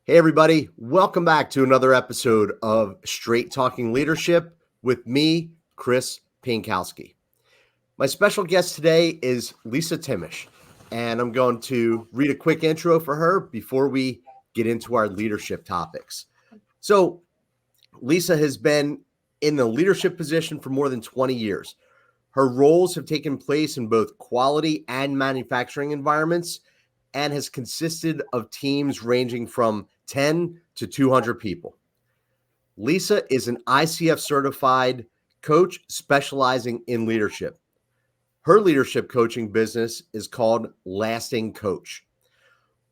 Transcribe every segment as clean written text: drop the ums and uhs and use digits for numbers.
Hey, everybody. Welcome back to another episode of Straight Talking Leadership with me, Chris Pinkowski. My special guest today is Lisa Thimmesch, and I'm going to read a quick intro for her before we get into our leadership topics. So, Lisa has been in the leadership position for more than 20 years. Her roles have taken place in both quality and manufacturing environments and has consisted of teams ranging from 10 to 200 people. Lisa is an ICF certified coach specializing in leadership. Her leadership coaching business is called Lasting Coach.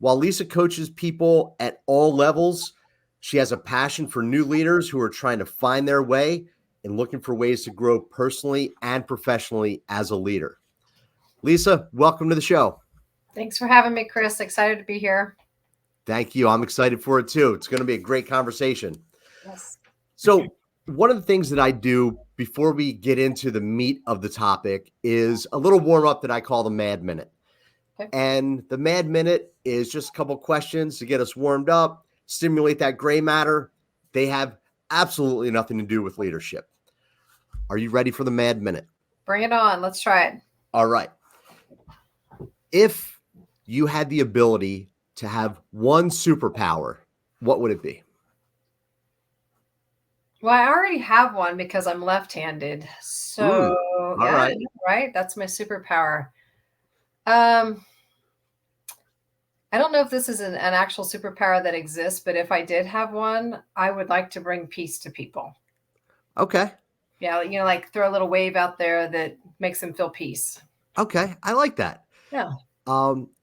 While Lisa coaches people at all levels, she has a passion for new leaders who are trying to find their way and looking for ways to grow personally and professionally as a leader. Lisa, welcome to the show. Thanks for having me, Chris. Excited to be here. Thank you. I'm excited for it too. It's going to be a great conversation. Yes. So, one of the things that I do before we get into the meat of the topic is a little warm up that I call the Mad Minute. Okay. And the Mad Minute is just a couple questions to get us warmed up, stimulate that gray matter. They have absolutely nothing to do with leadership. Are you ready for the Mad Minute? Bring it on. Let's try it. All right. If you had the ability to have one superpower, what would it be? Well, I already have one because I'm left-handed. So, all right. Right? That's my superpower. I don't know if this is an actual superpower that exists, but if I did have one, I would like to bring peace to people. Okay. Yeah, like throw a little wave out there that makes them feel peace. Okay. I like that. Yeah.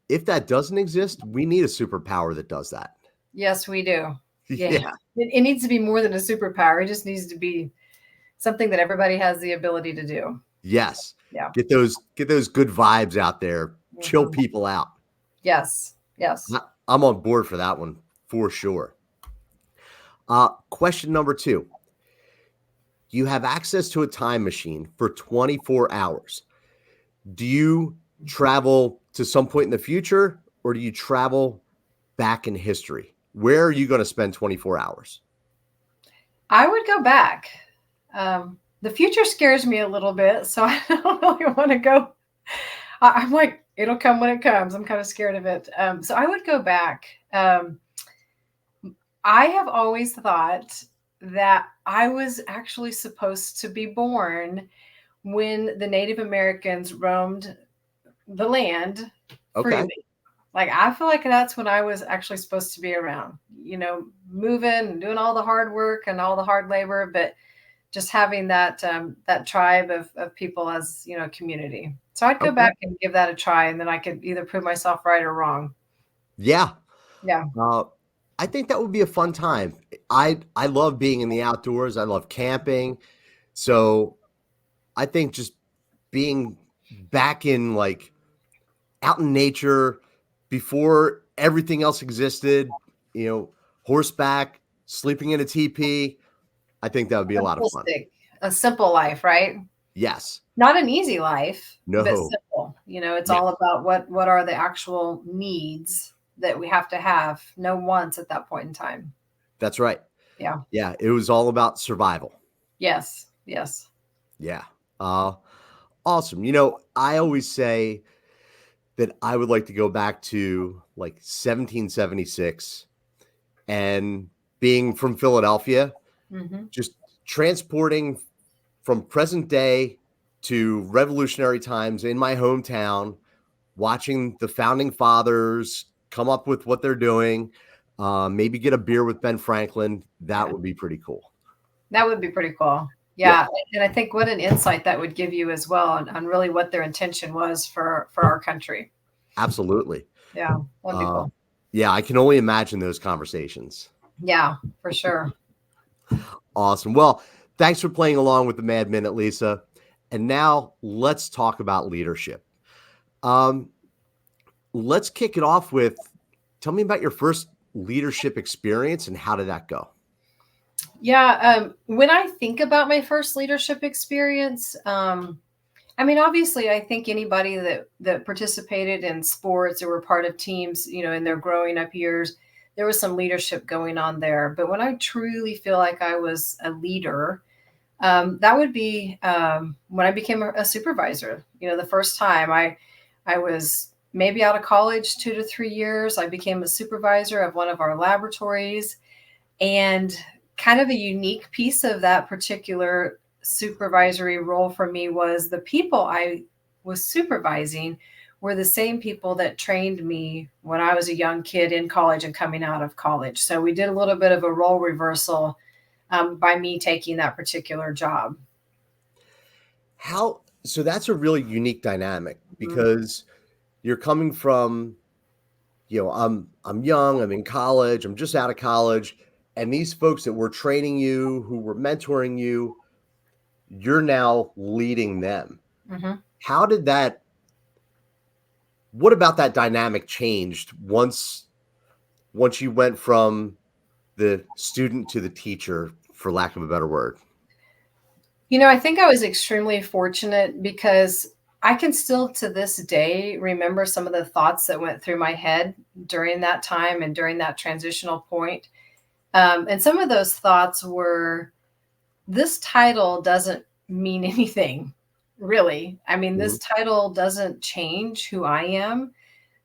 If that doesn't exist, we need a superpower that does that. Yes, we do. Yeah. It needs to be more than a superpower. It just needs to be something that everybody has the ability to do. Yes. Yeah. Get those good vibes out there. Mm-hmm. Chill people out. Yes. I'm on board for that one for sure. Question number 2. You have access to a time machine for 24 hours. Do you travel to some point in the future, or do you travel back in history? Where are you going to spend 24 hours? I would go back. The future scares me a little bit, so I don't really want to go. I'm like, it'll come when it comes. I'm kind of scared of it. So I would go back. I have always thought that I was actually supposed to be born when the Native Americans roamed the land freely. Like, I feel like that's when I was actually supposed to be around, moving and doing all the hard work and all the hard labor, but just having that tribe of people as, a community. So I'd go back and give that a try, and then I could either prove myself right or wrong. Yeah. Yeah. I think that would be a fun time. I love being in the outdoors. I love camping. So I think just being back in out in nature before everything else existed, horseback, sleeping in a teepee, I think that would be a lot of fun. A simple life, right? Yes. Not an easy life, no. But simple. It's all about what are the actual needs that we have to have, no wants at that point in time. That's right. Yeah. Yeah. It was all about survival. Yes. Yeah. Awesome. I always say that I would like to go back to 1776 and being from Philadelphia, just transporting from present day to revolutionary times in my hometown, watching the founding fathers come up with what they're doing, maybe get a beer with Ben Franklin. That would be pretty cool. That would be pretty cool. Yeah. And I think what an insight that would give you as well on really what their intention was for our country. Absolutely. Yeah. That'd be cool. Yeah. I can only imagine those conversations. Yeah, for sure. Awesome. Well, thanks for playing along with the Mad Minute, Lisa. And now let's talk about leadership. Let's kick it off with, tell me about your first leadership experience and how did that go? Yeah. When I think about my first leadership experience, obviously I think anybody that participated in sports or were part of teams, in their growing up years, there was some leadership going on there. But when I truly feel like I was a leader, that would be when I became a supervisor. The first time I was maybe out of college 2 to 3 years. I became a supervisor of one of our laboratories, and kind of a unique piece of that particular supervisory role for me was the people I was supervising were the same people that trained me when I was a young kid in college and coming out of college. So we did a little bit of a role reversal by me taking that particular job. So that's a really unique dynamic Mhm. because you're coming from, I'm young, I'm in college, I'm just out of college, and these folks that were training you, who were mentoring you, you're now leading them. Mhm. How did that what about that dynamic changed once you went from the student to the teacher, for lack of a better word? I think I was extremely fortunate because I can still to this day remember some of the thoughts that went through my head during that time and during that transitional point. And some of those thoughts were, this title doesn't mean anything, really. I mean, Mhm, this title doesn't change who I am.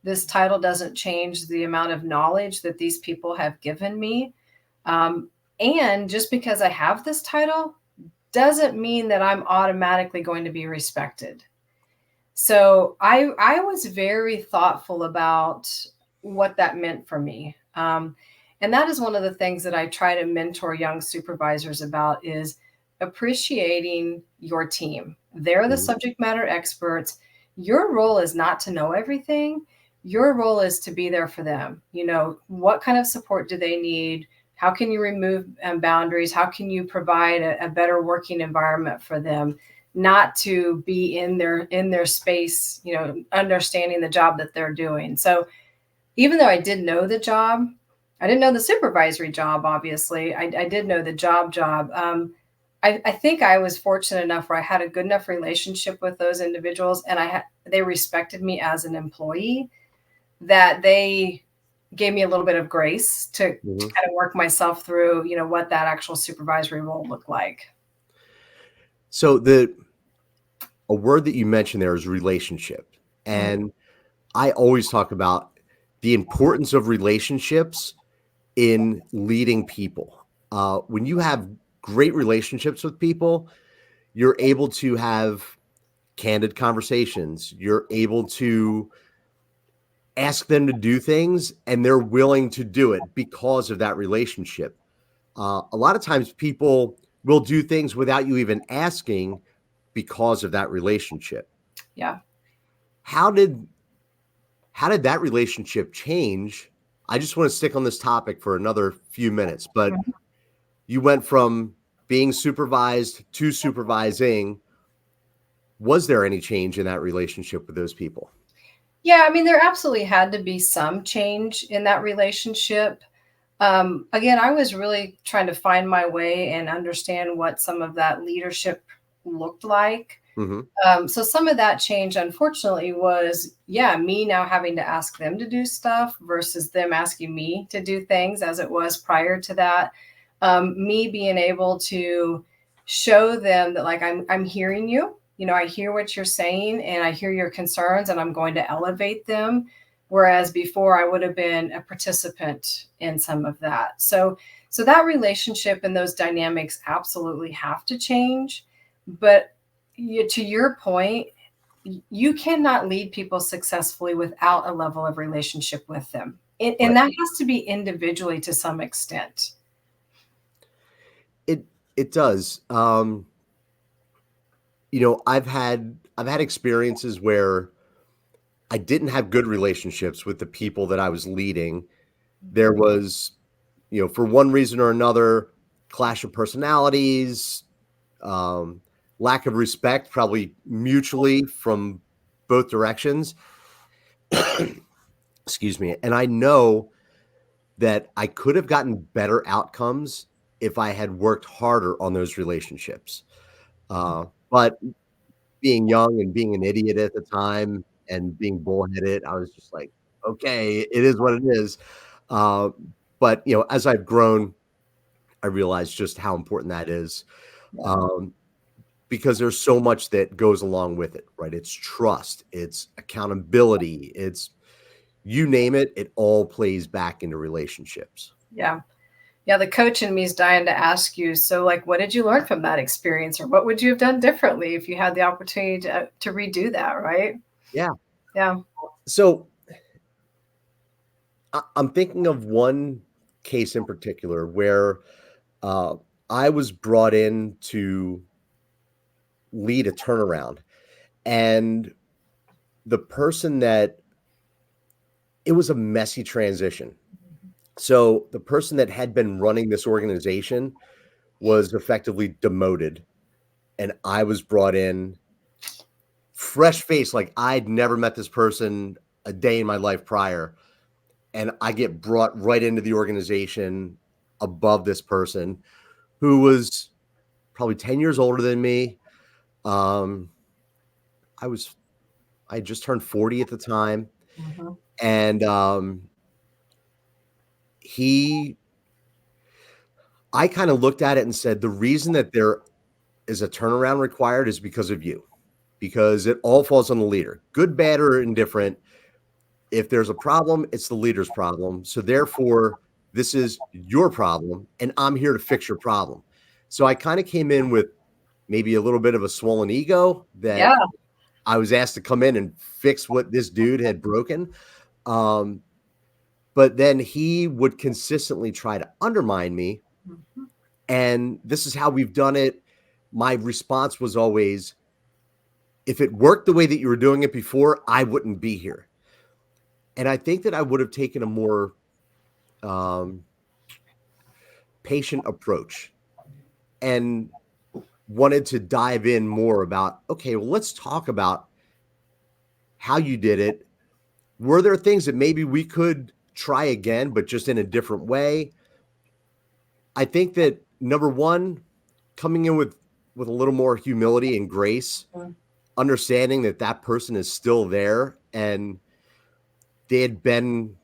This title doesn't change the amount of knowledge that these people have given me. Um, and just because I have this title doesn't mean that I'm automatically going to be respected. So I was very thoughtful about what that meant for me. And that is one of the things that I try to mentor young supervisors about is appreciating your team. They're the mhm. subject matter experts. Your role is not to know everything. Your role is to be there for them. What kind of support do they need? How can you remove boundaries? How can you provide a better working environment for them? Not to be in their space, understanding the job that they're doing. So even though I did know the job, I didn't know the supervisory job. Obviously, I did know the job. I think I was fortunate enough where I had a good enough relationship with those individuals, and they respected me as an employee, that they gave me a little bit of grace to Mhm. kind of work myself through, what that actual supervisory role looked like. So a word that you mentioned there is relationship, Mhm. and I always talk about the importance of relationships in leading people. When you have great relationships with people, you're able to have candid conversations. You're able to ask them to do things, and they're willing to do it because of that relationship. A lot of times, people will do things without you even asking because of that relationship. Yeah. How did how did that relationship change? I just want to stick on this topic for another few minutes, but Mhm. you went from being supervised to supervising. Was there any change in that relationship with those people? Yeah, I mean, there absolutely had to be some change in that relationship. Again, I was really trying to find my way and understand what some of that leadership looked like. Mhm. So some of that change, unfortunately, was, yeah, me now having to ask them to do stuff versus them asking me to do things as it was prior to that. Me being able to show them that, like, I'm hearing you. I hear what you're saying and I hear your concerns and I'm going to elevate them. Whereas before I would have been a participant in some of that. So that relationship and those dynamics absolutely have to change. But to your point, you cannot lead people successfully without a level of relationship with them. And Right. that has to be individually to some extent. It it does. I've had experiences where I didn't have good relationships with the people that I was leading. There was, for one reason or another, clash of personalities, um, lack of respect, probably mutually from both directions. Excuse me. And I know that I could have gotten better outcomes if I had worked harder on those relationships. But being young and being an idiot at the time and being bullheaded, I was just like, okay, it is what it is. Uh, But, as I've grown, I realized just how important that is. Yeah. Because there's so much that goes along with it, right? It's trust, it's accountability, it's you name it, it all plays back into relationships. Yeah. Yeah. The coach in me is dying to ask you. So, like, what did you learn from that experience, or what would you have done differently if you had the opportunity to redo that? Right. Yeah. Yeah. So I'm thinking of one case in particular where uh, I was brought in to lead a turnaround, and the person that it was a messy transition. So the person that had been running this organization was effectively demoted, and I was brought in fresh face, like I'd never met this person a day in my life prior, and I get brought right into the organization above this person who was probably 10 years older than me. Um, I was I had just turned 40 at the time, Mhm. and he I kind of looked at it and said, the reason that there is a turnaround required is because of you, because it all falls on the leader, good, bad, or indifferent. If there's a problem, it's the leader's problem. So therefore, this is your problem, and I'm here to fix your problem. So I kind of came in with maybe a little bit of a swollen ego that Yeah. I was asked to come in and fix what this dude had broken. Um, but then he would consistently try to undermine me. Mhm. And this is how we've done it. My response was always, if it worked the way that you were doing it before, I wouldn't be here. And I think that I would have taken a more um, patient approach and wanted to dive in more about, okay, well, let's talk about how you did it. Were there things that maybe we could try again, but just in a different way? I think that number one, coming in with a little more humility and grace, Mm. understanding that that person is still there and they had been,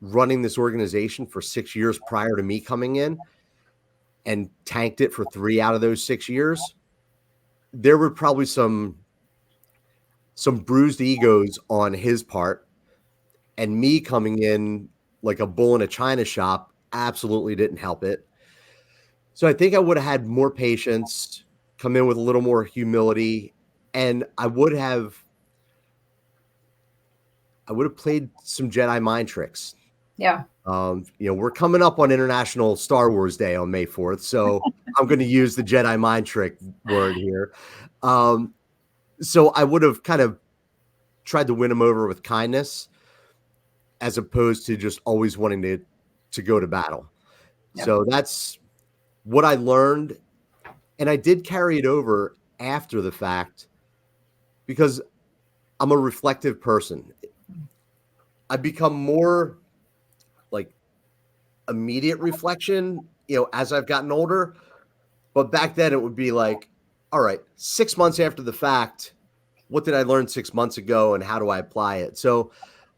running this organization for 6 years prior to me coming in and tanked it for 3 out of those 6 years. There were probably some bruised egos on his part, and me coming in like a bull in a china shop absolutely didn't help it. So I think I would have had more patience, come in with a little more humility, and I would have played some Jedi mind tricks. Yeah. We're coming up on International Star Wars Day on May 4th, so I'm going to use the Jedi mind trick word here. Um, so I would have kind of tried to win him over with kindness, as opposed to just always wanting to go to battle. Yeah. So that's what I learned, and I did carry it over after the fact because I'm a reflective person. I've become more like immediate reflection, as I've gotten older. But back then it would be like, all right, 6 months after the fact, what did I learn 6 months ago and how do I apply it? So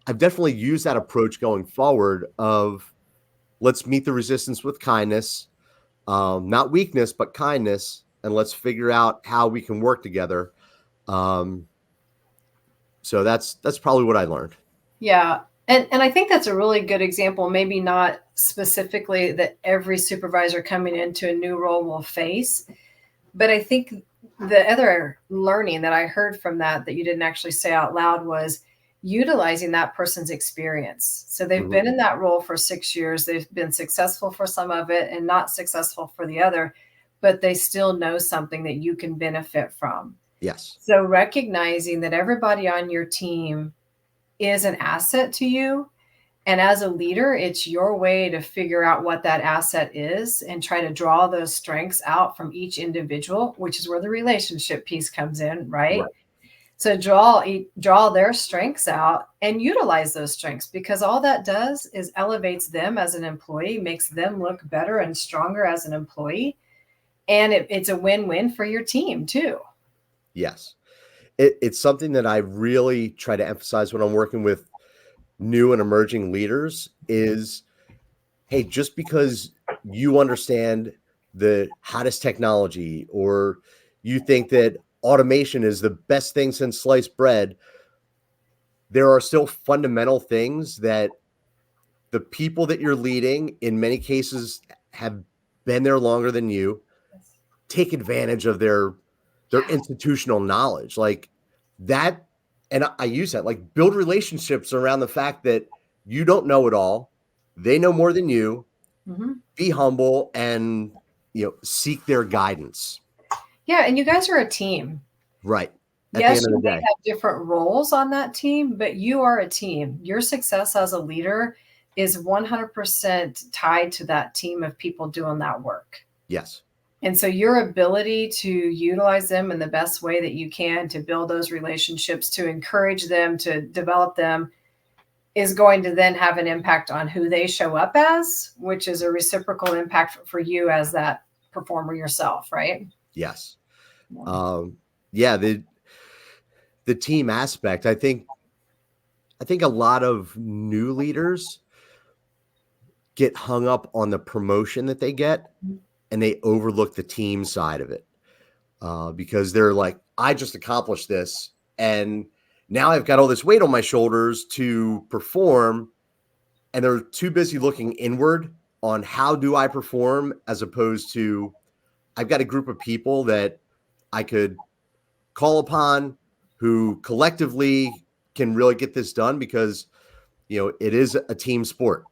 I've definitely used that approach going forward of let's meet the resistance with kindness, not weakness, but kindness. And let's figure out how we can work together. Um, so that's probably what I learned. Yeah. And I think that's a really good example, maybe not specifically that every supervisor coming into a new role will face, but I think the other learning that I heard from that you didn't actually say out loud was utilizing that person's experience. So they've Mhm. been in that role for 6 years. They've been successful for some of it and not successful for the other, but they still know something that you can benefit from. Yes. So recognizing that everybody on your team is an asset to you. And as a leader, it's your way to figure out what that asset is and try to draw those strengths out from each individual, which is where the relationship piece comes in, right? Right. So draw their strengths out and utilize those strengths, because all that does is elevates them as an employee, makes them look better and stronger as an employee. And it's a win-win for your team too. Yes. It's something that I really try to emphasize when I'm working with new and emerging leaders is hey, just because you understand the hottest technology or you think that automation is the best thing since sliced bread, there are still fundamental things that the people that you're leading, in many cases, have been there longer than you. Take advantage of their institutional knowledge, like that. And I use that, like, build relationships around the fact that you don't know it all. They know more than you. Mm-hmm. Be humble and, seek their guidance. Yeah, and you guys are a team. Right. At the Yes, end of you the may day. have different roles on that team, but you are a team. Your success as a leader is 100% tied to that team of people doing that work. Yes. And so your ability to utilize them in the best way that you can to build those relationships, to encourage them, to develop them, is going to then have an impact on who they show up as, which is a reciprocal impact for you as that performer yourself, right? Yes. Yeah. Yeah, the team aspect, I think a lot of new leaders get hung up on the promotion that they get and they overlook the team side of it, because they're like, I just accomplished this and now I've got all this weight on my shoulders to perform, and they're too busy looking inward on how do I perform, as opposed to, I've got a group of people that I could call upon who collectively can really get this done, because it is a team sport.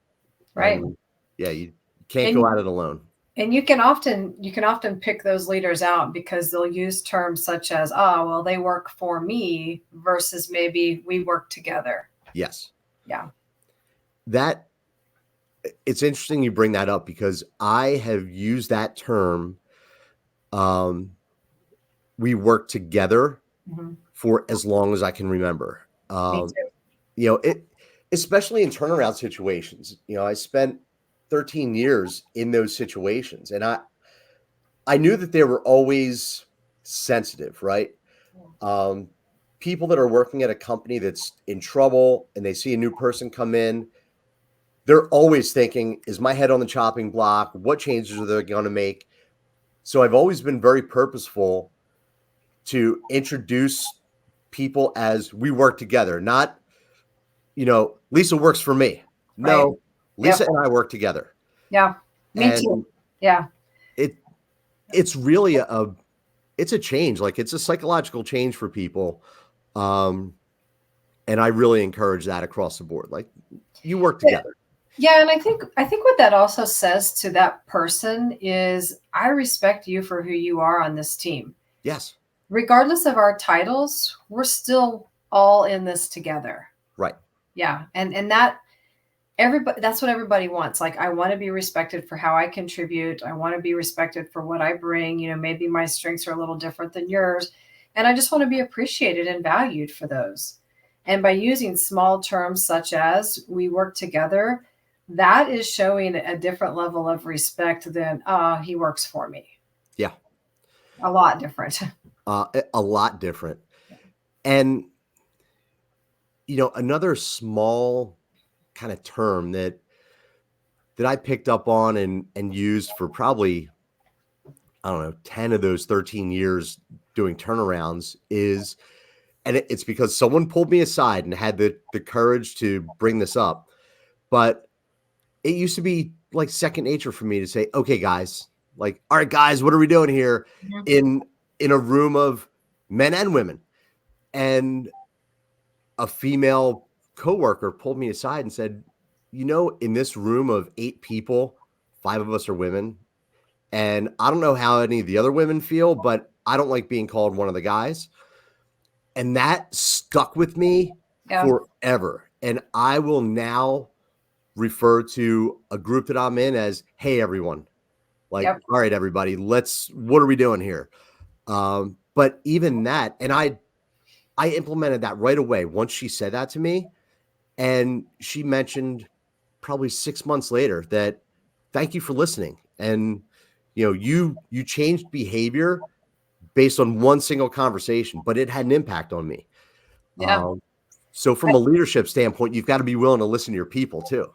Right. And yeah, you can't go And at it alone. and you can often pick those leaders out because they'll use terms such as, oh, well, they work for me versus maybe we work together. Yes. Yeah. That it's interesting you bring that up, because I have used that term, we work together, Mm-hmm. for as long as I can remember. Me too. It, especially in turnaround situations. I spent 13 years in those situations, and I knew that they were always sensitive, right? People that are working at a company that's in trouble and they see a new person come in, they're always thinking, is my head on the chopping block? What changes are they going to make? So I've always been very purposeful to introduce people as we work together, not, Lisa works for me. Right. No, Lisa Yep. and I work together. Yeah. Me too. And Yeah. it's really it's a change. Like, it's a psychological change for people. And I really encourage that across the board. Like, you work together. Yeah, and I think what that also says to that person is, I respect you for who you are on this team. Yes. Regardless of our titles, we're still all in this together. Right. Yeah. And that's what everybody wants. Like, I want to be respected for how I contribute. I want to be respected for what I bring. Maybe my strengths are a little different than yours. And I just want to be appreciated and valued for those. And by using small terms such as we work together, that is showing a different level of respect than, he works for me. Yeah. A lot different. A lot different. And, another small kind of term that I picked up on and used for probably, I don't know, 10 of those 13 years doing turnarounds is, and it's because someone pulled me aside and had the courage to bring this up, but it used to be like second nature for me to say, okay, guys, like, all right, guys, what are we doing here in a room of men and women? And a female coworker pulled me aside and said, in this room of 8 people, 5 of us are women. And I don't know how any of the other women feel, but I don't like being called one of the guys. And that stuck with me forever. And I will now refer to a group that I'm in as, hey, everyone. Like, all right, everybody, what are we doing here? But even that, and I implemented that right away once she said that to me. And she mentioned probably 6 months later that, thank you for listening. And, you changed behavior based on one single conversation, but it had an impact on me. Yeah. So from a leadership standpoint, you've got to be willing to listen to your people too.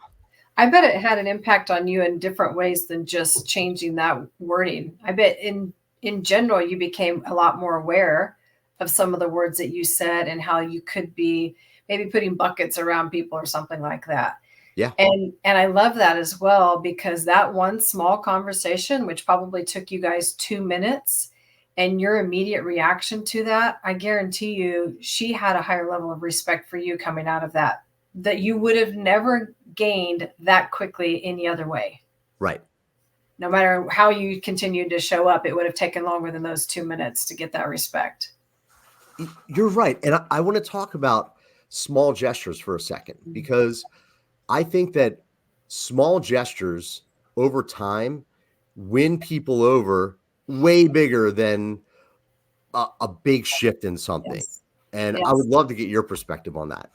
I bet it had an impact on you in different ways than just changing that wording. I bet in general you became a lot more aware of some of the words that you said and how you could be maybe putting buckets around people or something like that. Yeah. And I love that as well, because that one small conversation, which probably took you guys 2 minutes, and your immediate reaction to that, I guarantee you she had a higher level of respect for you coming out of that, that you would have never gained that quickly any other way. Right. No matter how you continued to show up, it would have taken longer than those 2 minutes to get that respect. You're right. And I want to talk about small gestures for a second, because I think that small gestures over time win people over way bigger than a big shift in something. Yes. And I would Yes. love to get your perspective on that.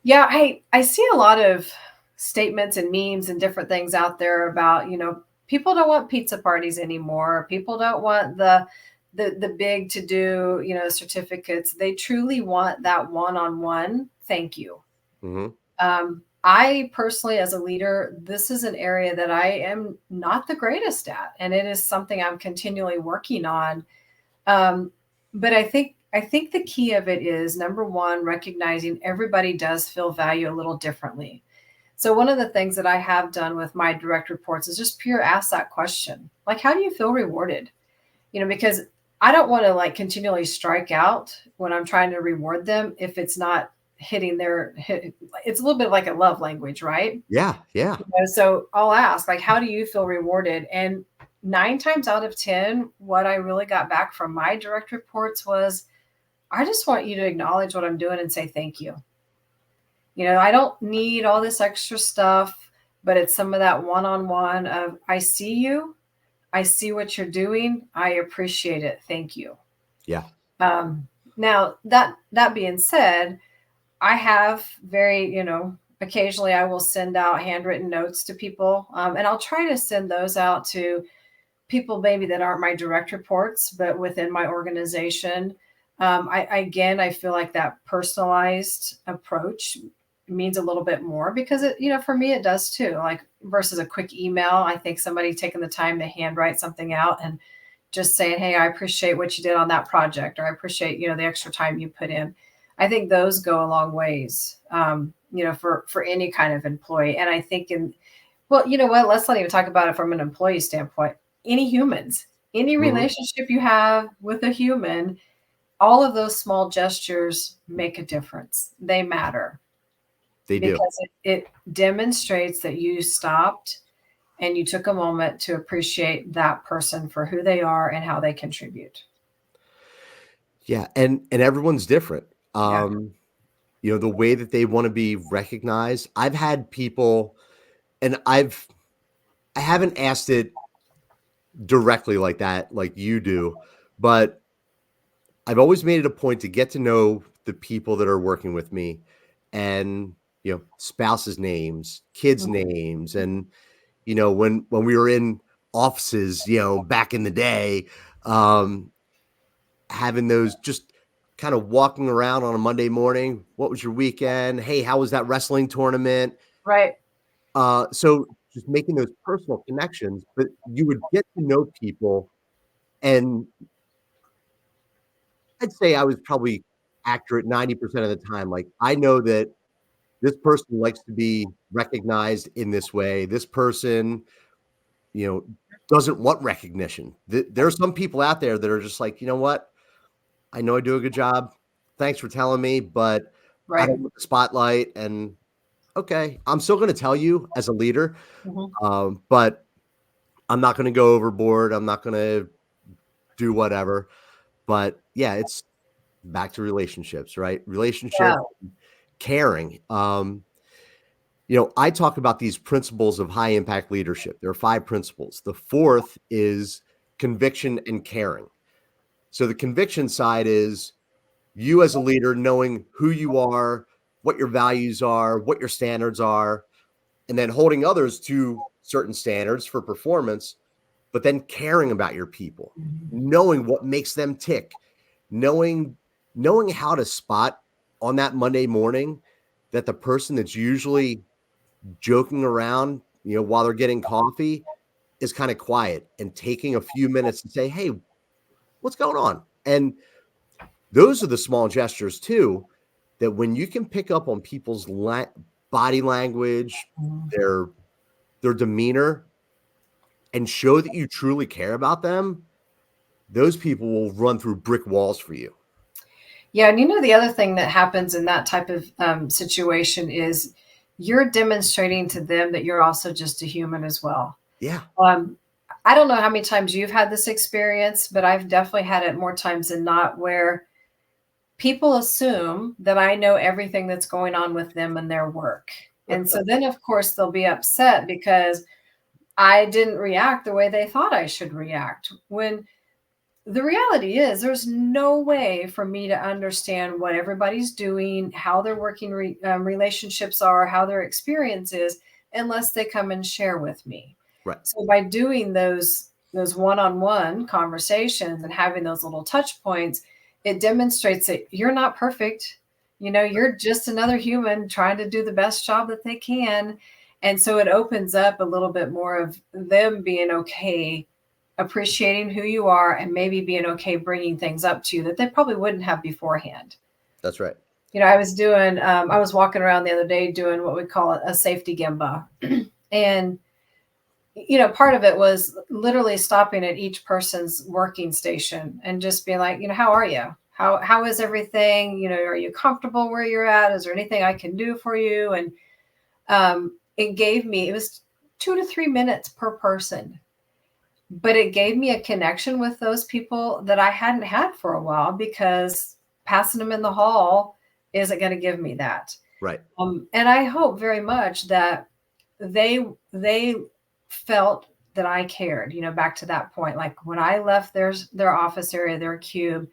Yeah, I see a lot of statements and memes and different things out there about, people don't want pizza parties anymore. People don't want the big to do, certificates. They truly want that one-on-one thank you. Hmm. I personally, as a leader, this is an area that I am not the greatest at, and it is something I'm continually working on. But I think the key of it is, number one, recognizing everybody does feel value a little differently. So one of the things that I have done with my direct reports is just pure ask that question. Like, how do you feel rewarded? Because I don't want to like continually strike out when I'm trying to reward them if it's not it's a little bit like a love language, right? Yeah. Yeah. So I'll ask, like, how do you feel rewarded? And 9 times out of 10, what I really got back from my direct reports was, I just want you to acknowledge what I'm doing and say thank you. I don't need all this extra stuff, but it's some of that one on one of, I see you, I see what you're doing, I appreciate it. Thank you. Yeah. Now that being said, I have occasionally I will send out handwritten notes to people, and I'll try to send those out to people maybe that aren't my direct reports, but within my organization. I feel like that personalized approach means a little bit more, because for me, it does too. Like, versus a quick email, I think somebody taking the time to handwrite something out and just saying, "Hey, I appreciate what you did on that project," or "I appreciate, the extra time you put in." I think those go a long ways, for any kind of employee. And I think well, you know what? Let's not even talk about it from an employee standpoint. Any humans, any Hmm. relationship you have with a human, all of those small gestures make a difference. They matter, They do. because it demonstrates that you stopped and you took a moment to appreciate that person for who they are and how they contribute. Yeah. And everyone's different. Yeah. The way that they want to be recognized. I've had people, and I haven't asked it directly like that, like you do, but I've always made it a point to get to know the people that are working with me, and, spouses' names, kids' Mhm. names. And, when we were in offices, back in the day, um, having those, just kind of walking around on a Monday morning. What was your weekend? Hey, how was that wrestling tournament? Right. So just making those personal connections, but you would get to know people, and I'd say I was probably accurate 90% of the time. Like, I know that this person likes to be recognized in this way. This person, you know, doesn't want recognition. There are some people out there that are just like, you know what? I know I do a good job. Thanks for telling me, but I Right. don't want the spotlight. And okay, I'm still going to tell you as a leader, Mhm. but I'm not going to go overboard. I'm not going to do whatever. But yeah, it's back to relationships, right? Yeah. Relationships, caring. I talk about these principles of high impact leadership. There are 5 principles. The fourth is conviction and caring. So the conviction side is you as a leader knowing who you are, what your values are, what your standards are, and then holding others to certain standards for performance, but then caring about your people, Mhm. knowing what makes them tick, knowing knowing how to spot on that Monday morning that the person that's usually joking around, while they're getting coffee is kind of quiet and taking a few minutes to say, hey, what's going on? And those are the small gestures too, that when you can pick up on people's body language, their demeanor, and show that you truly care about them, those people will run through brick walls for you. Yeah, and the other thing that happens in that type of situation is you're demonstrating to them that you're also just a human as well. Yeah. I don't know how many times you've had this experience, but I've definitely had it more times than not where people assume that I know everything that's going on with them and their work. And so then, of course, they'll be upset because I didn't react the way they thought I should react. When the reality is, there's no way for me to understand what everybody's doing, how their working relationships are, how their experience is, unless they come and share with me. Right. So by doing those one-on-one conversations and having those little touch points, it demonstrates that you're not perfect. You're just another human trying to do the best job that they can. And so it opens up a little bit more of them being okay, appreciating who you are, and maybe being okay bringing things up to you that they probably wouldn't have beforehand. That's right. I was walking around the other day doing what we call a safety gemba. And part of it was literally stopping at each person's working station and just being like, how are you? How is everything? Are you comfortable where you're at? Is there anything I can do for you? And it was 2 to 3 minutes per person, but it gave me a connection with those people that I hadn't had for a while, because passing them in the hall isn't going to give me that. Right. And I hope very much that they felt that I cared, back to that point. Like when I left their office area, their cube,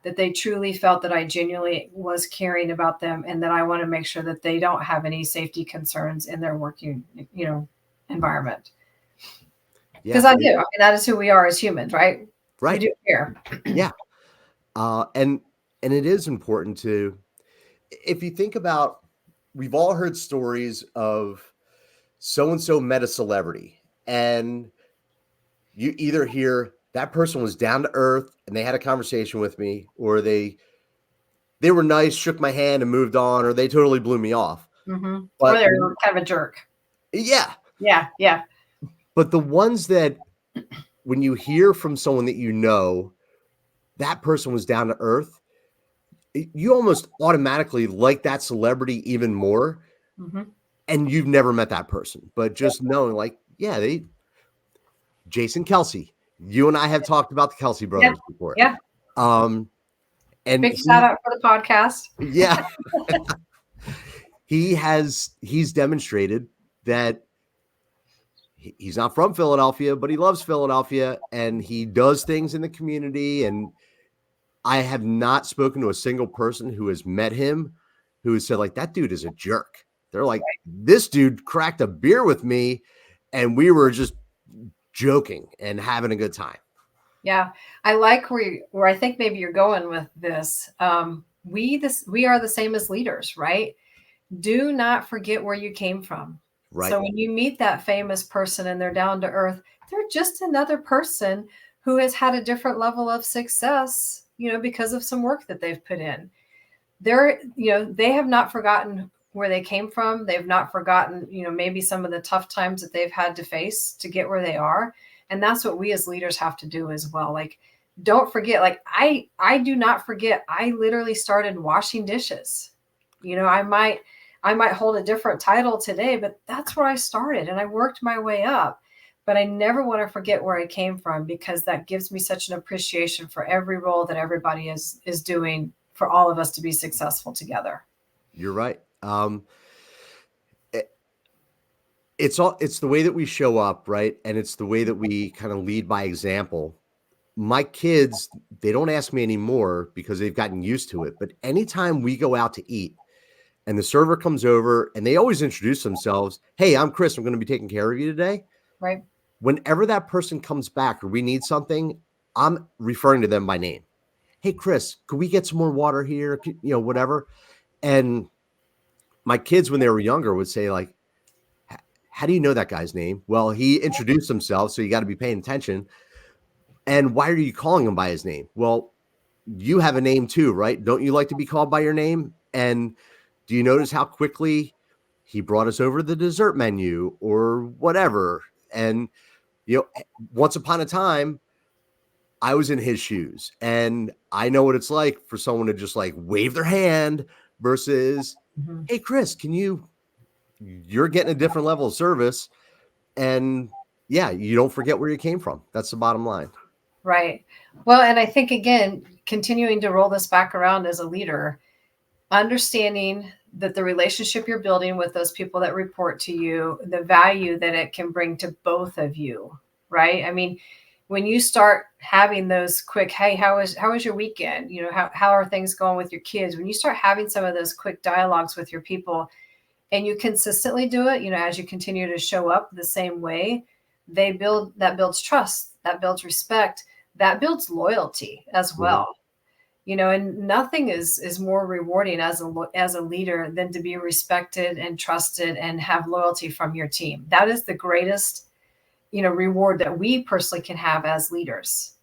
that they truly felt that I genuinely was caring about them, and that I want to make sure that they don't have any safety concerns in their working, environment. Because I do. I mean, that is who we are as humans, right? Right. We do care. Yeah. And it is important to, if you think about, we've all heard stories of so-and-so met a celebrity, and you either hear that person was down to earth and they had a conversation with me, or they were nice, shook my hand and moved on, or they totally blew me off. Mm-hmm. Or they're kind of a jerk. Yeah. Yeah. Yeah. But the ones that, when you hear from someone that that person was down to earth, you almost automatically like that celebrity even more. Mm-hmm. And you've never met that person, but just knowing, like, yeah, Jason Kelce, you and I have talked about the Kelce brothers before. Yeah. And big shout out for the podcast. Yeah. He's demonstrated that he's not from Philadelphia, but he loves Philadelphia, and he does things in the community. And I have not spoken to a single person who has met him who has said, like, that dude is a jerk. They're like, this dude cracked a beer with me and we were just joking and having a good time. Yeah. I like where I think maybe you're going with this. We are the same as leaders, right? Do not forget where you came from. Right. So when you meet that famous person and they're down to earth, they're just another person who has had a different level of success, because of some work that they've put in. They have not forgotten where they came from. They've not forgotten, maybe some of the tough times that they've had to face to get where they are. And that's what we as leaders have to do as well. Like, don't forget, like I do not forget. I literally started washing dishes. I might hold a different title today, but that's where I started, and I worked my way up. But I never want to forget where I came from, because that gives me such an appreciation for every role that everybody is doing for all of us to be successful together. You're right. It's the way that we show up, right? And it's the way that we kind of lead by example. My kids, they don't ask me anymore because they've gotten used to it. But anytime we go out to eat and the server comes over, and they always introduce themselves, hey, I'm Chris, I'm going to be taking care of you today. Right. Whenever that person comes back or we need something, I'm referring to them by name. Hey, Chris, could we get some more water here? Whatever. And my kids, when they were younger, would say, like, how do you know that guy's name? Well, he introduced himself, so you got to be paying attention. And why are you calling him by his name? Well, you have a name too, right? Don't you like to be called by your name? And do you notice how quickly he brought us over the dessert menu or whatever? And, once upon a time, I was in his shoes and I know what it's like for someone to just like wave their hand versus, Mhm. hey, Chris, you're getting a different level of service. And yeah, you don't forget where you came from. That's the bottom line. Right. Well, and I think again, continuing to roll this back around as a leader, understanding that the relationship you're building with those people that report to you, the value that it can bring to both of you, right? I mean, when you start having those quick, hey, how was your weekend? How are things going with your kids? When you start having some of those quick dialogues with your people and you consistently do it, as you continue to show up the same way, that builds trust, that builds respect, that builds loyalty as Mhm. well. And nothing is more rewarding as a leader than to be respected and trusted and have loyalty from your team. That is the greatest, reward that we personally can have as leaders,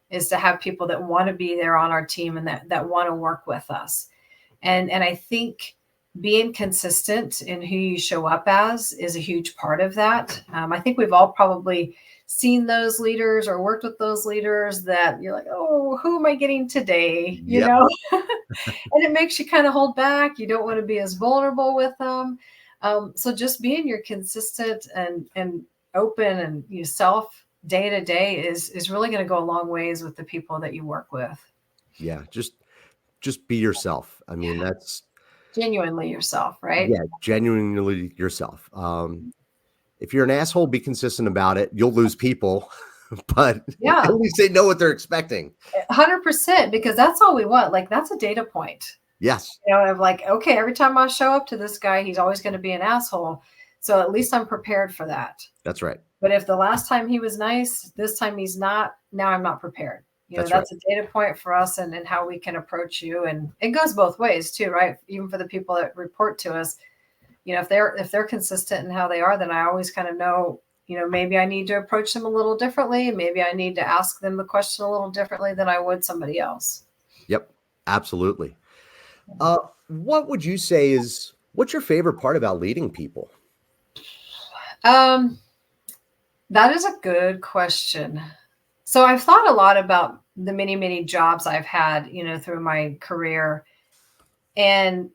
is to have people that want to be there on our team and that want to work with us. And I think being consistent in who you show up as is a huge part of that. I think we've all probably seen those leaders or worked with those leaders that you're like, oh, who am I getting today? Yep. And it makes you kind of hold back. You don't want to be as vulnerable with them. So just being your consistent and open and yourself day to day is really going to go a long ways with the people that you work with. Yeah. Just be yourself. I mean, that's Genuinely yourself, right? yeah, genuinely yourself. If you're an asshole, be consistent about it. You'll lose people, but at Yeah, least they know what they're expecting. 100%, because that's all we want. Like, that's a data point, Yes, of like, okay, every time I show up to this guy, he's always going to be an asshole. So at least I'm prepared for that. that's right. But if the last time he was nice, this time he's not, now I'm not prepared. That's right. That's a data point for us and how we can approach you. And it goes both ways too, right? Even for the people that report to us, if they're consistent in how they are, then I always kind of know, maybe I need to approach them a little differently. Maybe I need to ask them the question a little differently than I would somebody else. Yep, absolutely. What would you say what's your favorite part about leading people? Um, that is a good question. So I've thought a lot about the many, many jobs I've had, through my career. And,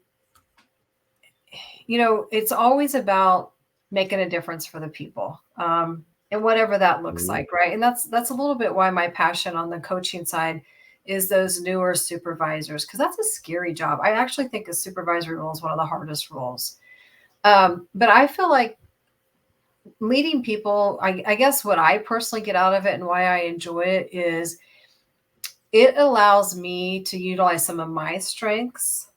it's always about making a difference for the people. And whatever that looks Mhm. like, right? And that's a little bit why my passion on the coaching side is those newer supervisors, because that's a scary job. I actually think a supervisory role is one of the hardest roles. But I feel like leading people, I guess what I personally get out of it and why I enjoy it is it allows me to utilize some of my strengths,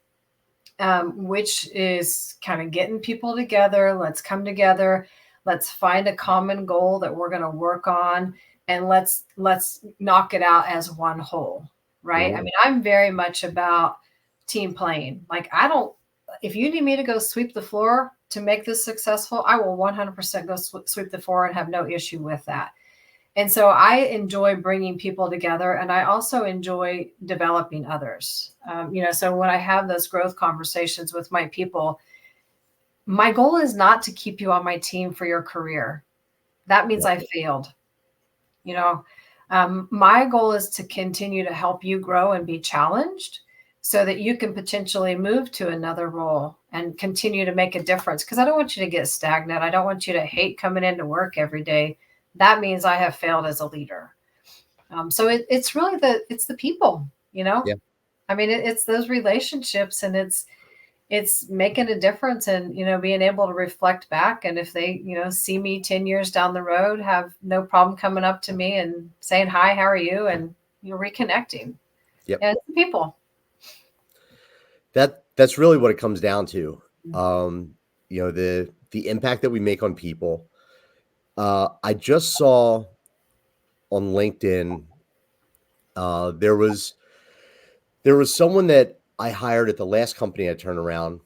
which is kind of getting people together. Let's come together. Let's find a common goal that we're going to work on, and let's knock it out as one whole. Right? I Mhm. mean, I'm very much about team playing. Like, I don't. If you need me to go sweep the floor to make this successful, I will 100% go sweep the floor and have no issue with that. And so I enjoy bringing people together, and I also enjoy developing others. So when I have those growth conversations with my people, my goal is not to keep you on my team for your career. That means Yep. I failed. You know, my goal is to continue to help you grow and be challenged so that you can potentially move to another role and continue to make a difference. Because I don't want you to get stagnant. I don't want you to hate coming into work every day. That means I have failed as a leader. So it's really it's the people, Yeah. I mean, it's those relationships, and it's making a difference, and being able to reflect back, and if they see me 10 years down the road, have no problem coming up to me and saying hi, how are you, and reconnecting. Yep. Yeah, it's the people. That's really what it comes down to. The impact that we make on people. I just saw on LinkedIn, uh, there was there was someone that I hired at the last company I turned around,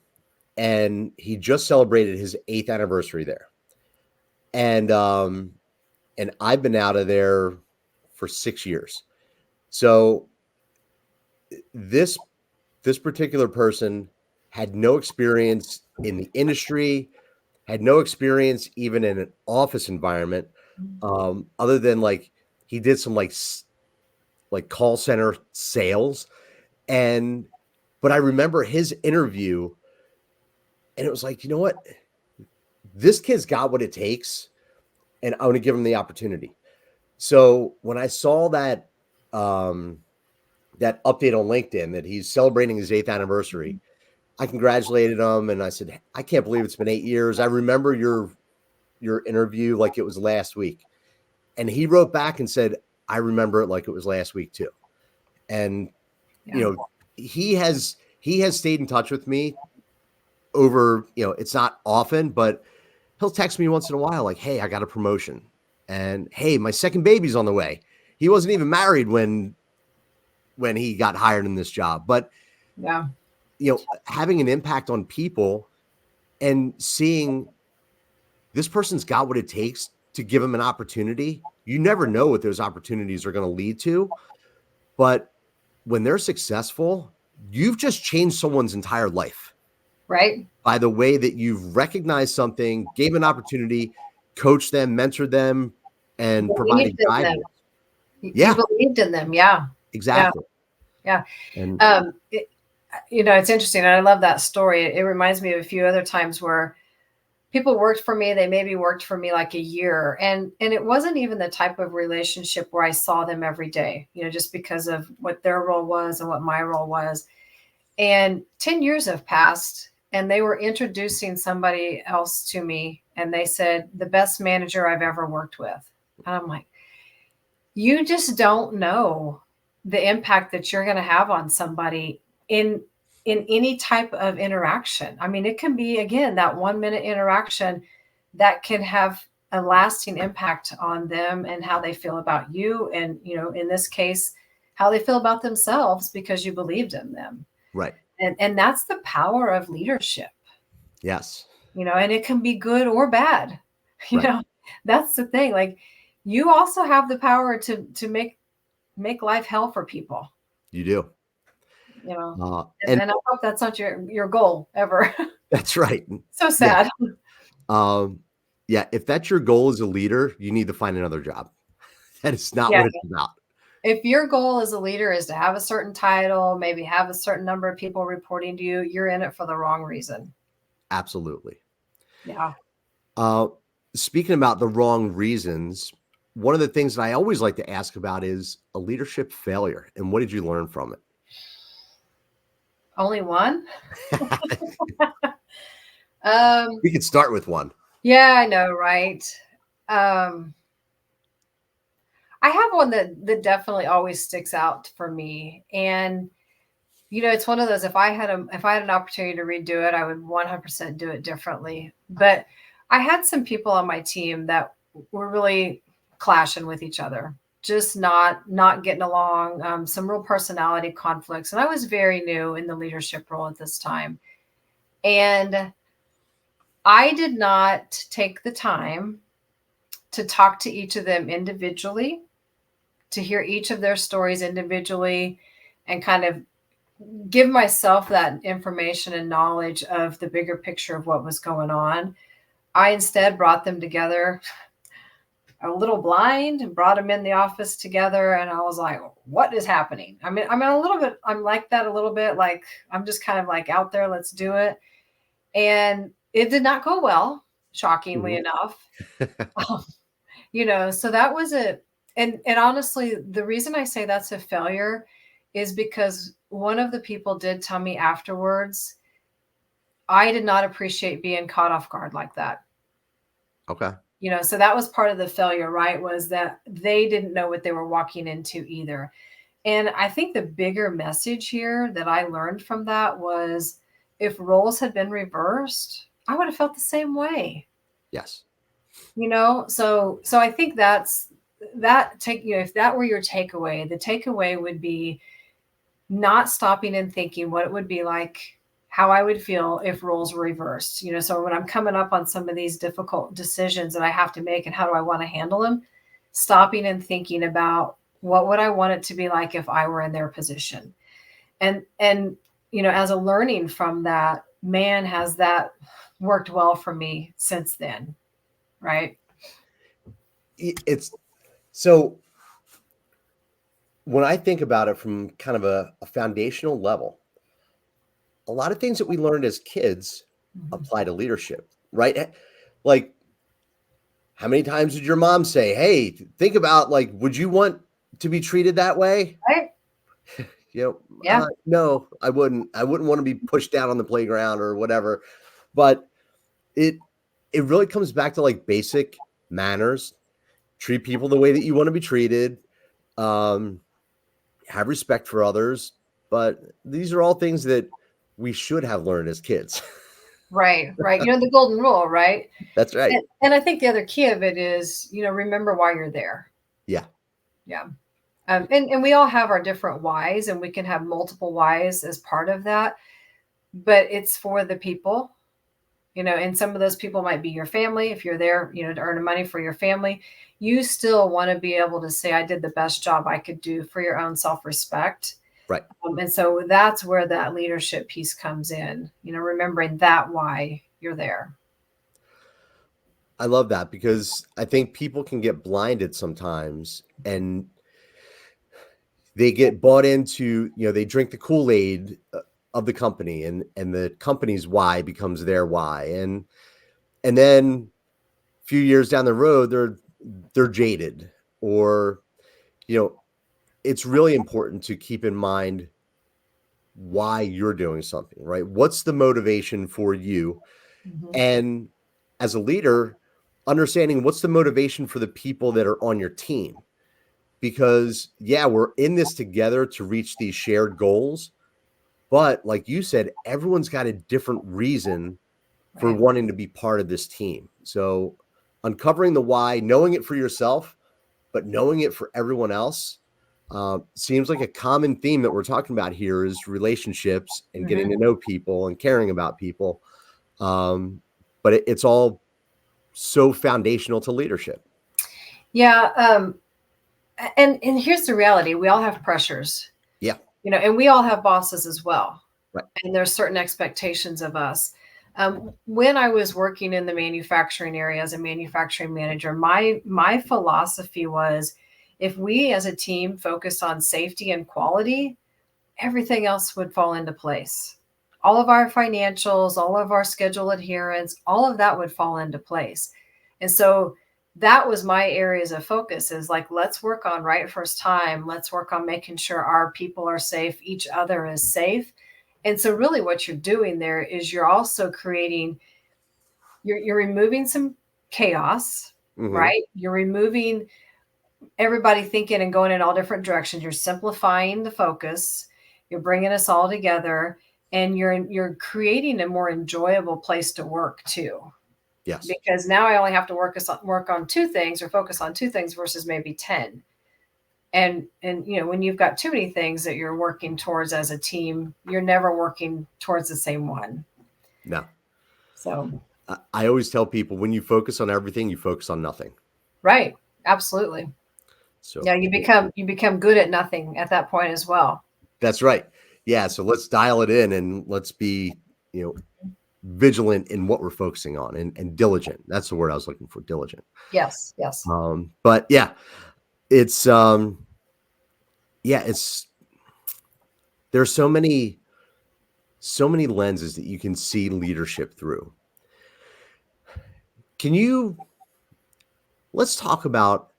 and he just celebrated his 8th anniversary there. And I've been out of there for 6 years. So this particular person had no experience in the industry, had no experience even in an office environment, other than like he did some like call center sales. And but I remember his interview, and it was like, you know what, this kid's got what it takes, and I want to give him the opportunity. So when I saw that that update on LinkedIn that he's celebrating his 8th anniversary, I congratulated him, and I said, I can't believe it's been 8 years. I remember your interview like it was last week. And he wrote back and said, I remember it like it was last week too. And Yeah. you know, he has stayed in touch with me over, it's not often, but he'll text me once in a while like, hey, I got a promotion, and hey, my second baby's on the way. He wasn't even married when he got hired in this job, but Yeah. having an impact on people and seeing this person's got what it takes to give them an opportunity. You never know what those opportunities are going to lead to, but when they're successful, you've just changed someone's entire life. Right. By the way that you've recognized something, gave an opportunity, coached them, mentored them, and provided guidance. You believed in them. Yeah. Exactly. Yeah. And it's interesting. And I love that story. It reminds me of a few other times where people worked for me. They maybe worked for me like a year. And it wasn't even the type of relationship where I saw them every day, just because of what their role was and what my role was. And 10 years have passed, and they were introducing somebody else to me. And they said, the best manager I've ever worked with. And I'm like, you just don't know the impact that you're going to have on somebody in any type of interaction. I mean, it can be, again, that 1-minute interaction that can have a lasting impact on them and how they feel about you. And, in this case, how they feel about themselves because you believed in them. right. And that's the power of leadership. Yes. And it can be good or bad. Right. That's the thing. Like, you also have the power to make life hell for people. You do. And I hope that's not your goal ever. That's right. So sad. Yeah. If that's your goal as a leader, you need to find another job. That is not what it's about. If your goal as a leader is to have a certain title, maybe have a certain number of people reporting to you, you're in it for the wrong reason. Absolutely. Yeah. Speaking about the wrong reasons, one of the things that I always like to ask about is a leadership failure. And what did you learn from it? Only one? We could start with one. Yeah, I know, right? I have one that definitely always sticks out for me. And, it's one of those, if I had an opportunity to redo it, I would 100% do it differently. But I had some people on my team that were really clashing with each other, just not getting along, some real personality conflicts. And I was very new in the leadership role at this time. And I did not take the time to talk to each of them individually, to hear each of their stories individually, and kind of give myself that information and knowledge of the bigger picture of what was going on. I instead brought them together a little blind and brought them in the office together. And I was like, what is happening? I'm a little bit, I'm like that a little bit, like, I'm just kind of like out there, let's do it. And it did not go well, shockingly enough. So that was it. And honestly, the reason I say that's a failure is because one of the people did tell me afterwards, I did not appreciate being caught off guard like that. Okay. So that was part of the failure, right? Was that they didn't know what they were walking into either. And I think the bigger message here that I learned from that was, if roles had been reversed, I would have felt the same way. Yes. So I think that's that if that were your takeaway, the takeaway would be not stopping and thinking what it would be like how I would feel if roles were reversed. So when I'm coming up on some of these difficult decisions that I have to make and how do I want to handle them, stopping and thinking about what would I want it to be like if I were in their position. And as a learning from that, man, has that worked well for me since then, right? It's so when I think about it from kind of a foundational level, a lot of things that we learned as kids Mhm. apply to leadership, right? Like, how many times did your mom say, "Hey, think about like, would you want to be treated that way?" Right? Yeah. No, I wouldn't. I wouldn't want to be pushed down on the playground or whatever. But it it really comes back to like basic manners. Treat people the way that you want to be treated. Um, have respect for others. But these are all things that we should have learned as kids. Right. Right. The golden rule, right? That's right. And I think the other key of it is, remember why you're there. Yeah. Yeah. And we all have our different whys, and we can have multiple whys as part of that, but it's for the people, and some of those people might be your family. If you're there, to earn money for your family, you still want to be able to say, I did the best job I could do for your own self-respect. Right. And so that's where that leadership piece comes in, remembering that why you're there. I love that because I think people can get blinded sometimes and they get bought into, they drink the Kool-Aid of the company and the company's why becomes their why. And then a few years down the road, they're jaded or, it's really important to keep in mind why you're doing something, right? What's the motivation for you? Mhm. And as a leader, understanding what's the motivation for the people that are on your team. Because, yeah, we're in this together to reach these shared goals. But like you said, everyone's got a different reason for Right. wanting to be part of this team. So uncovering the why, knowing it for yourself, but knowing it for everyone else seems like a common theme that we're talking about here is relationships and getting Mhm. to know people and caring about people. But it's all so foundational to leadership. Yeah. And here's the reality: we all have pressures, Yeah. and we all have bosses as well. Right. And there's certain expectations of us. When I was working in the manufacturing area as a manufacturing manager, my philosophy was, if we as a team focused on safety and quality, everything else would fall into place. All of our financials, all of our schedule adherence, all of that would fall into place. And so that was my areas of focus, is like, let's work on right first time. Let's work on making sure our people are safe, each other is safe. And so really what you're doing there is you're also creating, you're removing some chaos, Mm-hmm. right? You're removing everybody thinking and going in all different directions. You're simplifying the focus. You're bringing us all together, and you're creating a more enjoyable place to work too. Yes. Because now I only have to work on two things or focus on two things versus maybe 10. And when you've got too many things that you're working towards as a team, you're never working towards the same one. No. So, I always tell people when you focus on everything, you focus on nothing. right, absolutely. So Yeah, you become good at nothing at that point as well. that's right. Yeah. So let's dial it in and let's be, vigilant in what we're focusing on and diligent. That's the word I was looking for, diligent. Yes, yes. But yeah, it's it's there's so many lenses that you can see leadership through. Can you let's talk about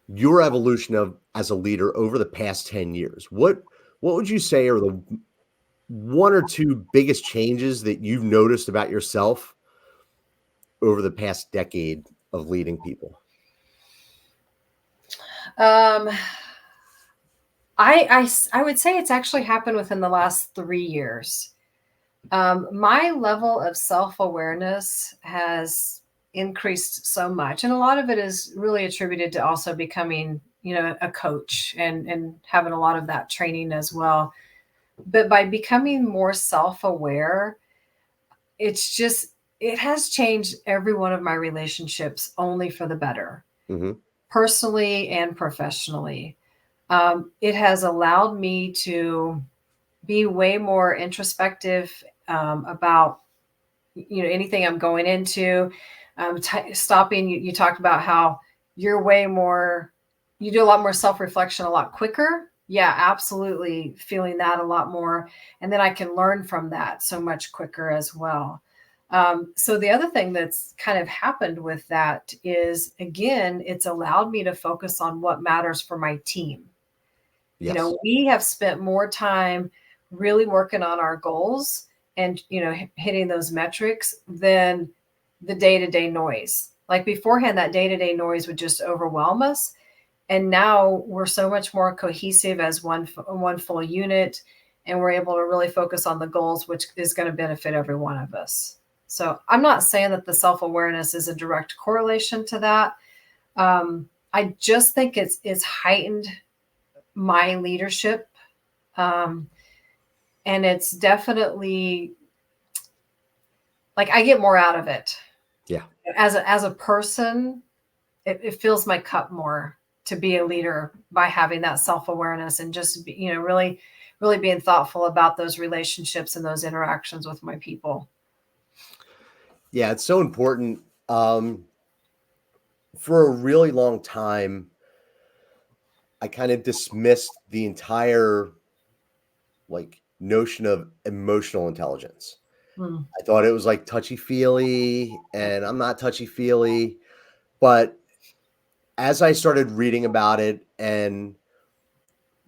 your evolution of as a leader over the past 10 years. What would you say are the one or two biggest changes that you've noticed about yourself over the past decade of leading people? Um, I would say it's actually happened within the last 3 years. My level of self awareness has increased so much, and a lot of it is really attributed to also becoming, a coach and having a lot of that training as well. But by becoming more self-aware, it has changed every one of my relationships only for the better, Mm-hmm. personally and professionally. It has allowed me to be way more introspective about anything I'm going into. Stopping, you talked about how you're way more, you do a lot more self-reflection a lot quicker. Yeah, absolutely, feeling that a lot more, and then I can learn from that so much quicker as well. So the other thing that's kind of happened with that is, again, it's allowed me to focus on what matters for my team. Yes. We have spent more time really working on our goals and hitting those metrics than the day-to-day noise. Like beforehand, that day-to-day noise would just overwhelm us, and now we're so much more cohesive as one full unit, and we're able to really focus on the goals, which is going to benefit every one of us. So I'm not saying that the self-awareness is a direct correlation to that. I just think it's heightened my leadership. Um, and it's definitely like I get more out of it. Yeah. As a person, it fills my cup more to be a leader by having that self-awareness and just really really being thoughtful about those relationships and those interactions with my people. Yeah, it's so important. For a really long time, I kind of dismissed the entire like notion of emotional intelligence. Mm. I thought it was like touchy feely, and I'm not touchy feely. But as I started reading about it and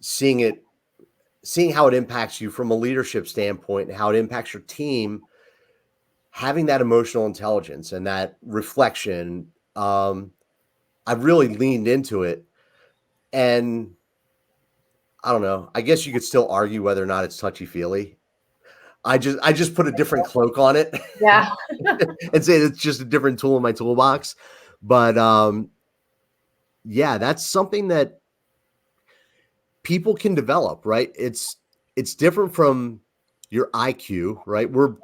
seeing it, seeing how it impacts you from a leadership standpoint and how it impacts your team, having that emotional intelligence and that reflection, I've really leaned into it. And I don't know. I guess you could still argue whether or not it's touchy feely. I just put a different cloak on it Yeah. and say it's just a different tool in my toolbox. But yeah, that's something that people can develop, right? It's different from your IQ, right? We're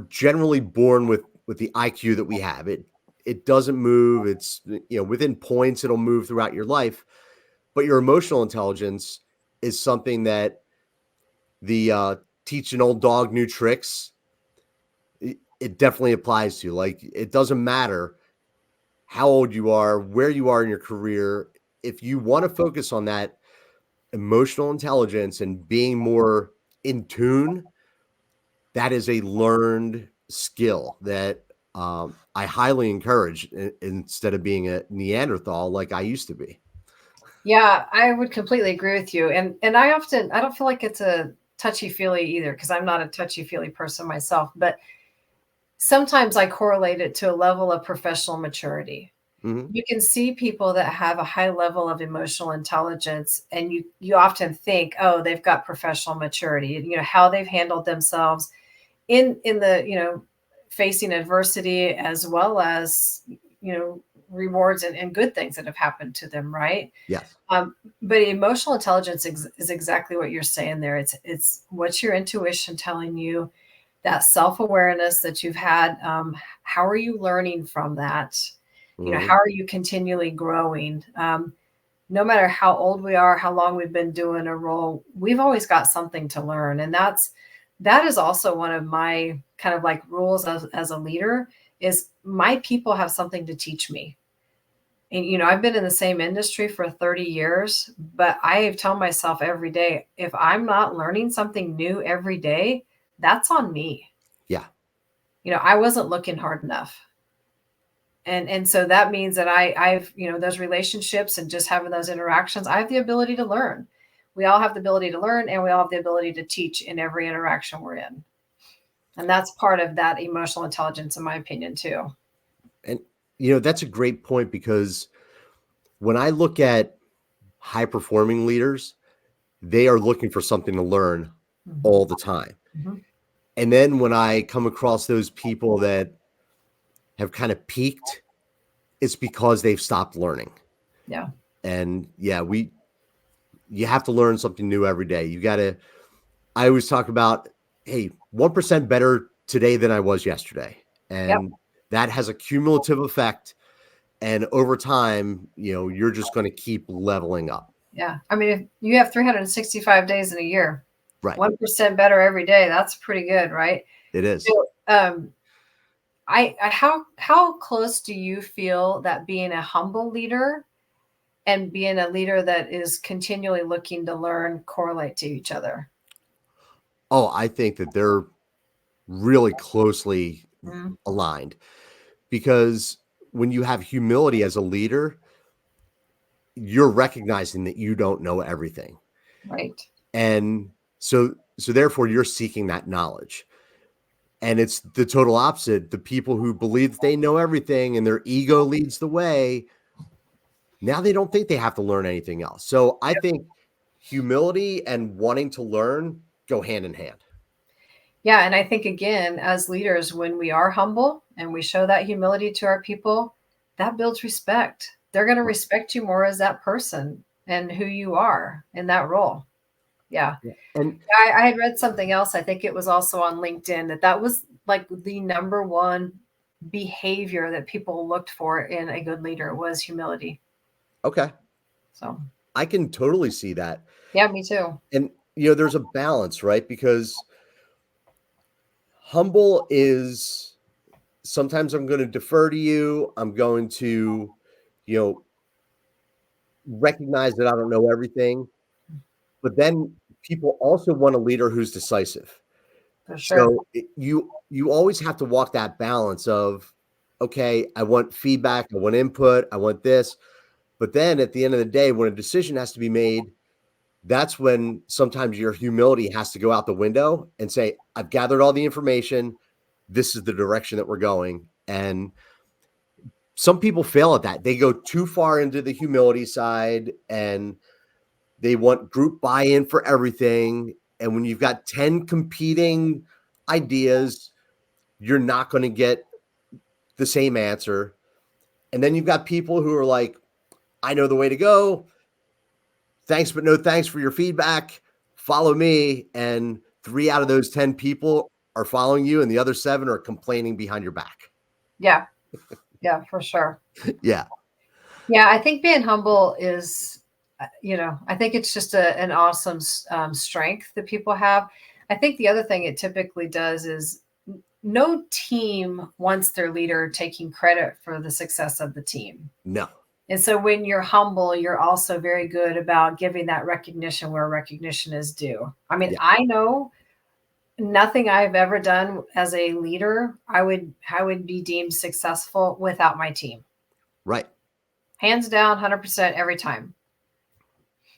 generally born with the IQ that we have. It doesn't move. It's within points it'll move throughout your life, but your emotional intelligence is something that the teach an old dog new tricks. It definitely applies to. Like it doesn't matter how old you are, where you are in your career. If you want to focus on that emotional intelligence and being more in tune, that is a learned skill that I highly encourage instead of being a Neanderthal like I used to be. Yeah, I would completely agree with you. And I don't feel like it's a touchy feely either, because I'm not a touchy feely person myself, but sometimes I correlate it to a level of professional maturity. Hmm. You can see people that have a high level of emotional intelligence, and you often think, oh, they've got professional maturity, how they've handled themselves in the facing adversity, as well as rewards and good things that have happened to them, right? Yes. But emotional intelligence is exactly what you're saying there. It's what's your intuition telling you, that self-awareness that you've had. How are you learning from that? Hmm. How are you continually growing? No matter how old we are, how long we've been doing a role, we've always got something to learn. And that is also one of my kind of like rules as a leader, is my people have something to teach me. And I've been in the same industry for 30 years, but I tell myself every day, if I'm not learning something new every day, that's on me. Yeah. I wasn't looking hard enough. And so that means that I've those relationships and just having those interactions, I have the ability to learn. We all have the ability to learn, and we all have the ability to teach in every interaction we're in. And that's part of that emotional intelligence, in my opinion, too. And that's a great point because when I look at high performing leaders, they are looking for something to learn Mhm. all the time. Mhm. And then when I come across those people that have kind of peaked, it's because they've stopped learning. Yeah. And yeah, you have to learn something new every day. You got to I always talk about, hey, 1% better today than I was yesterday. Yep. And that has a cumulative effect. And over time, you're just going to keep leveling up. Yeah. I mean, if you have 365 days in a year, Right. 1% better every day, that's pretty good, right? It is. So, how close do you feel that being a humble leader and being a leader that is continually looking to learn correlate to each other? Oh, I think that they're really closely Mhm. aligned, because when you have humility as a leader, you're recognizing that you don't know everything. Right. And so therefore you're seeking that knowledge. And it's the total opposite. The people who believe that they know everything and their ego leads the way, now they don't think they have to learn anything else. So I think humility and wanting to learn go hand in hand. Yeah. And I think, again, as leaders, when we are humble and we show that humility to our people, that builds respect. They're going to respect you more as that person and who you are in that role. Yeah. And I had read something else. I think it was also on LinkedIn that was like the number one behavior that people looked for in a good leader was humility. okay, So, I can totally see that. yeah, me too. And there's a balance, right? Because humble is, sometimes I'm going to defer to you. I'm going to, you know, recognize that I don't know everything. But then people also want a leader who's decisive. For sure. So you always have to walk that balance of, okay, I want feedback, I want input, I want this. But then at the end of the day, when a decision has to be made, that's when sometimes your humility has to go out the window and say, I've gathered all the information. This is the direction that we're going. And some people fail at that. They go too far into the humility side and they want group buy-in for everything. And when you've got 10 competing ideas, you're not going to get the same answer. And then you've got people who are like, I know the way to go. Thanks, but no thanks for your feedback. Follow me. And 3 out of those 10 people are following you, and the other 7 are complaining behind your back. Yeah. Yeah, for sure. Yeah. Yeah, I think being humble is, I think it's just an awesome strength that people have. I think the other thing it typically does is no team wants their leader taking credit for the success of the team. No. And so when you're humble, you're also very good about giving that recognition where recognition is due. I mean, Yeah. I know nothing I've ever done as a leader, I would be deemed successful without my team. Right. Hands down, 100% every time.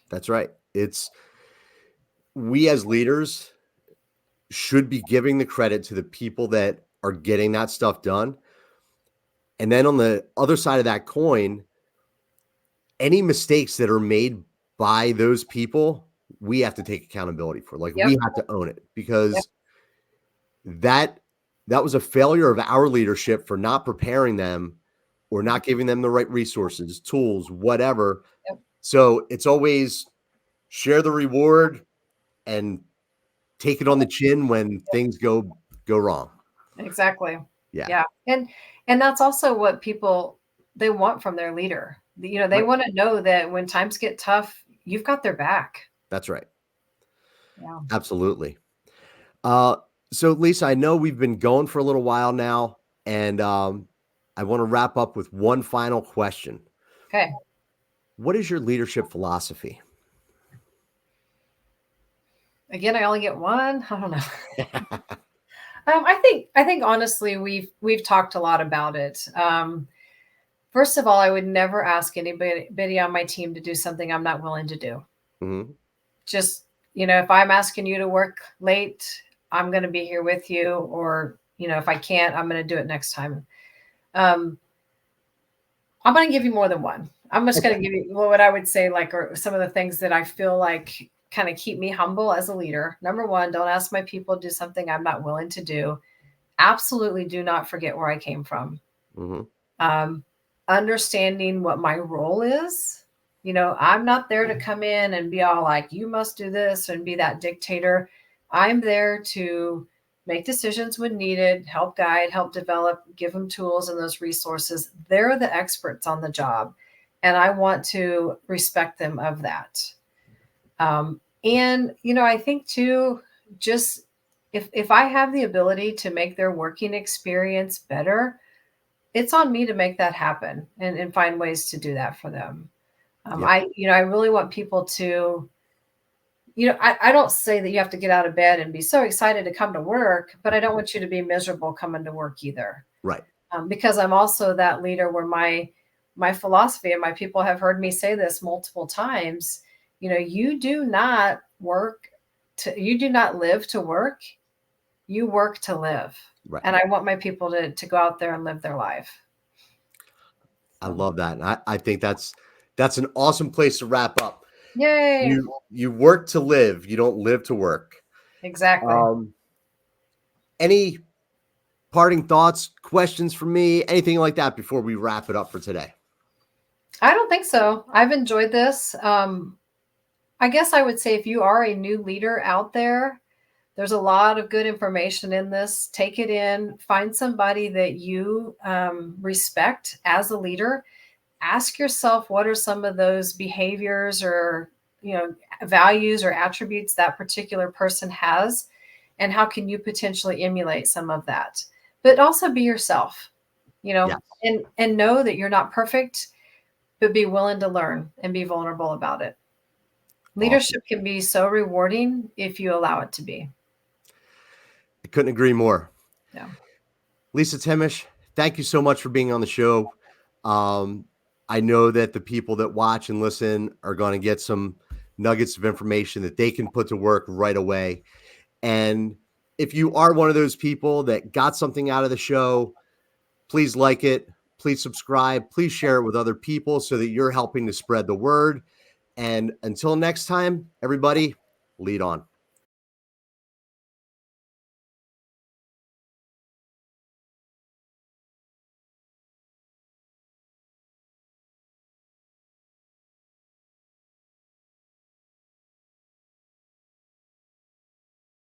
That's right. It's, we as leaders should be giving the credit to the people that are getting that stuff done. And then on the other side of that coin, any mistakes that are made by those people, we have to take accountability for. Like, Yep. we have to own it, Yep. because that was a failure of our leadership for not preparing them or not giving them the right resources, tools, whatever. Yep. So it's always share the reward and take it on the chin when things go wrong. Exactly. Yeah. Yeah. And that's also what people they want from their leader. They Right. want to know that when times get tough, you've got their back. That's right. Yeah. Absolutely. So Lisa, I know we've been going for a little while now, and I want to wrap up with one final question. Okay. What is your leadership philosophy? Again, I only get one. I don't know. I think honestly, we've talked a lot about it. First of all, I would never ask anybody on my team to do something I'm not willing to do. Mm-hmm. Just, if I'm asking you to work late, I'm going to be here with you. Or, if I can't, I'm going to do it next time. Um, I'm going to give you more than one. I'm just going to give you what I would say, like, or some of the things that I feel like kind of keep me humble as a leader. Number one, don't ask my people to do something I'm not willing to do. Absolutely do not forget where I came from. Mm-hmm. Um, Understanding what my role is. I'm not there to come in and be all like, you must do this and be that dictator. I'm there to make decisions when needed, help guide, help develop, give them tools and those resources. They're the experts on the job, and I want to respect them of that. And I think too, just if I have the ability to make their working experience better, it's on me to make that happen and find ways to do that for them. Yeah. I really want people to, I don't say that you have to get out of bed and be so excited to come to work, but I don't want you to be miserable coming to work either. Right. Because I'm also that leader where my philosophy, and my people have heard me say this multiple times, you do not you do not live to work, you work to live. Right. And I want my people to go out there and live their life. I So, love that. And I think that's an awesome place to wrap up. yay. You work to live, you don't live to work. Exactly. Any parting thoughts, questions for me, anything like that before we wrap it up for today? I don't think so. I've enjoyed this. I guess I would say if you are a new leader out there, there's a lot of good information in this. Take it in, find somebody that you respect as a leader. Ask yourself, what are some of those behaviors or values or attributes that particular person has, and how can you potentially emulate some of that? But also be yourself, Yes. and know that you're not perfect, but be willing to learn and be vulnerable about it. Leadership can be so rewarding if you allow it to be. I couldn't agree more. Yeah. Lisa Thimmesch, thank you so much for being on the show. I know that the people that watch and listen are going to get some nuggets of information that they can put to work right away. And if you are one of those people that got something out of the show, please like it, please subscribe, please share it with other people so that you're helping to spread the word. And until next time, everybody, lead on.